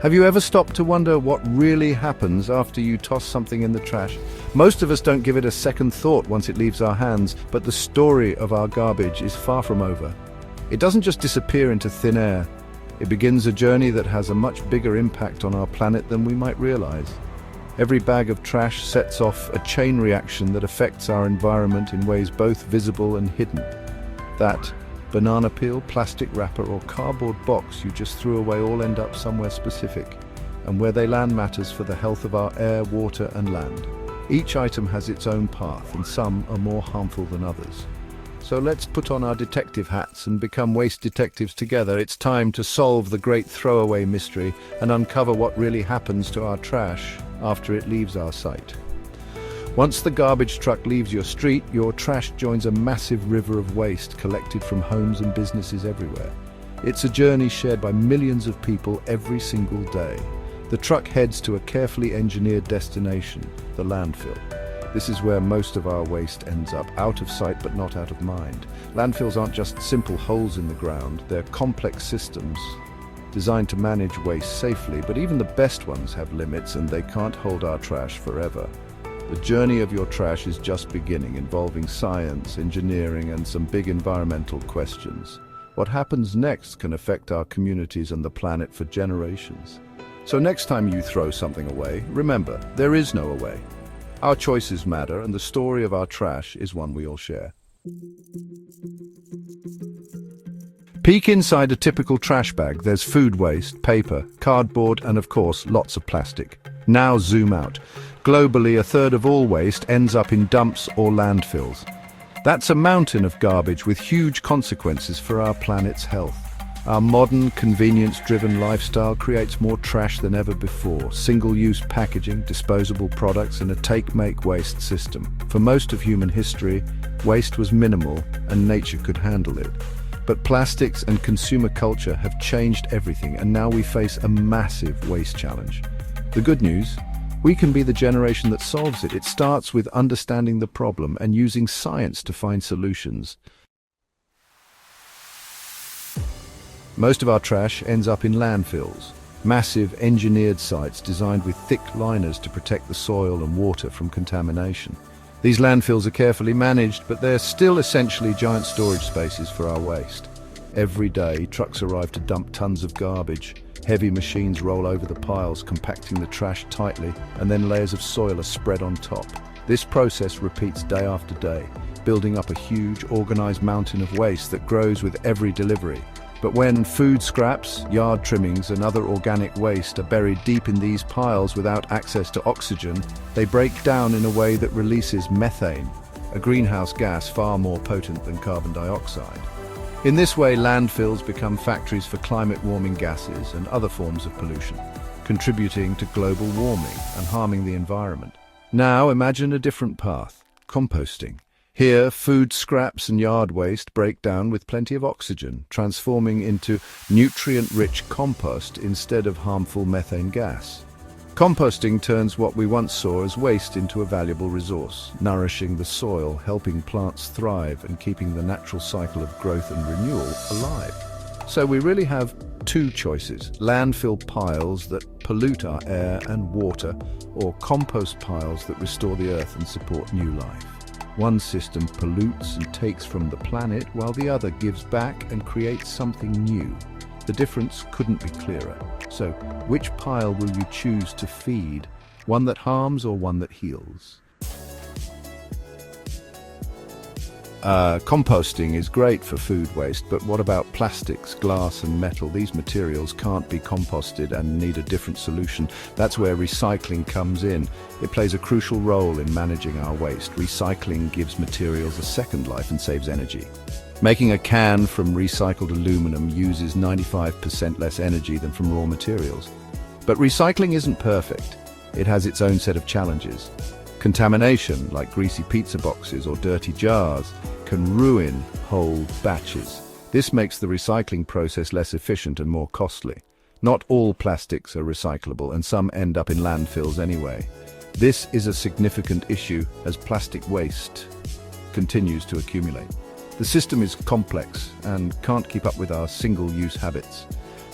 Have you ever stopped to wonder what really happens after you toss something in the trash? Most of us don't give it a second thought once it leaves our hands, but the story of our garbage is far from over. It doesn't just disappear into thin air. It begins a journey that has a much bigger impact on our planet than we might realize. Every bag of trash sets off a chain reaction that affects our environment in ways both visible and hidden. That banana peel, plastic wrapper, or cardboard box you just threw away all end up somewhere specific, and where they land matters for the health of our air, water, and land. Each item has its own path, and some are more harmful than others. So let's put on our detective hats and become waste detectives together. It's time to solve the great throwaway mystery and uncover what really happens to our trash after it leaves our sight. Once the garbage truck leaves your street, your trash joins a massive river of waste collected from homes and businesses everywhere. It's a journey shared by millions of people every single day. The truck heads to a carefully engineered destination, the landfill. This is where most of our waste ends up, out of sight but not out of mind. Landfills aren't just simple holes in the ground, they're complex systems designed to manage waste safely, but even the best ones have limits and they can't hold our trash forever. The journey of your trash is just beginning, involving science, engineering, and some big environmental questions. What happens next can affect our communities and the planet for generations. So next time you throw something away, remember, there is no away. Our choices matter, and the story of our trash is one we all share. Peek inside a typical trash bag. There's food waste, paper, cardboard, and of course, lots of plastic. Now zoom out. Globally, a third of all waste ends up in dumps or landfills. That's a mountain of garbage with huge consequences for our planet's health. Our modern, convenience-driven lifestyle creates more trash than ever before. Single-use packaging, disposable products, and a take-make waste system. For most of human history, waste was minimal and nature could handle it. But plastics and consumer culture have changed everything, and now we face a massive waste challenge. The good news? We can be the generation that solves it. It starts with understanding the problem and using science to find solutions. Most of our trash ends up in landfills, massive engineered sites designed with thick liners to protect the soil and water from contamination. These landfills are carefully managed, but they're still essentially giant storage spaces for our waste. Every day, trucks arrive to dump tons of garbage. Heavy machines roll over the piles, compacting the trash tightly, and then layers of soil are spread on top. This process repeats day after day, building up a huge, organized mountain of waste that grows with every delivery. But when food scraps, yard trimmings, and other organic waste are buried deep in these piles without access to oxygen, they break down in a way that releases methane, a greenhouse gas far more potent than carbon dioxide. In this way, landfills become factories for climate-warming gases and other forms of pollution, contributing to global warming and harming the environment. Now imagine a different path: composting. Here, food scraps and yard waste break down with plenty of oxygen, transforming into nutrient-rich compost instead of harmful methane gas. Composting turns what we once saw as waste into a valuable resource, nourishing the soil, helping plants thrive, and keeping the natural cycle of growth and renewal alive. So we really have two choices: landfill piles that pollute our air and water, or compost piles that restore the earth and support new life. One system pollutes and takes from the planet, while the other gives back and creates something new. The difference couldn't be clearer. So, which pile will you choose to feed? One that harms or one that heals? Composting is great for food waste, but what about plastics, glass and metal? These materials can't be composted and need a different solution. That's where recycling comes in. It plays a crucial role in managing our waste. Recycling gives materials a second life and saves energy. Making a can from recycled aluminum uses 95% less energy than from raw materials. But recycling isn't perfect. It has its own set of challenges. Contamination, like greasy pizza boxes or dirty jars, can ruin whole batches. This makes the recycling process less efficient and more costly. Not all plastics are recyclable, and some end up in landfills anyway. This is a significant issue as plastic waste continues to accumulate. The system is complex and can't keep up with our single-use habits.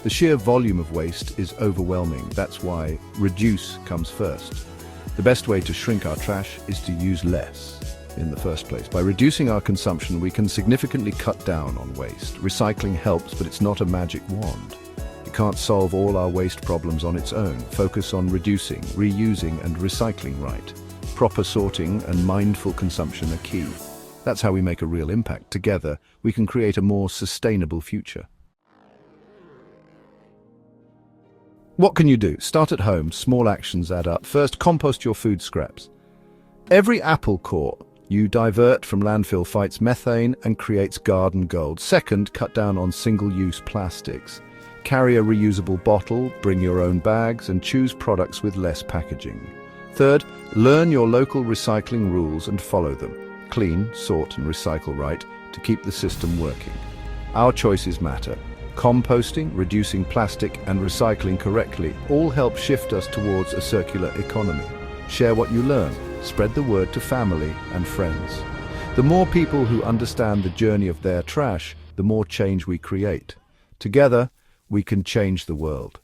The sheer volume of waste is overwhelming. That's why reduce comes first. The best way to shrink our trash is to use less in the first place. By reducing our consumption, we can significantly cut down on waste. Recycling helps, but it's not a magic wand. It can't solve all our waste problems on its own. Focus on reducing, reusing, and recycling right. Proper sorting and mindful consumption are key. That's how we make a real impact. Together, we can create a more sustainable future. What can you do? Start at home. Small actions add up. First, compost your food scraps. Every apple core you divert from landfill fights methane and creates garden gold. Second, cut down on single-use plastics. Carry a reusable bottle, bring your own bags, and choose products with less packaging. Third, learn your local recycling rules and follow them. Clean, sort, and recycle right to keep the system working. Our choices matter. Composting, reducing plastic, and recycling correctly all help shift us towards a circular economy. Share what you learn. Spread the word to family and friends. The more people who understand the journey of their trash, the more change we create. Together, we can change the world.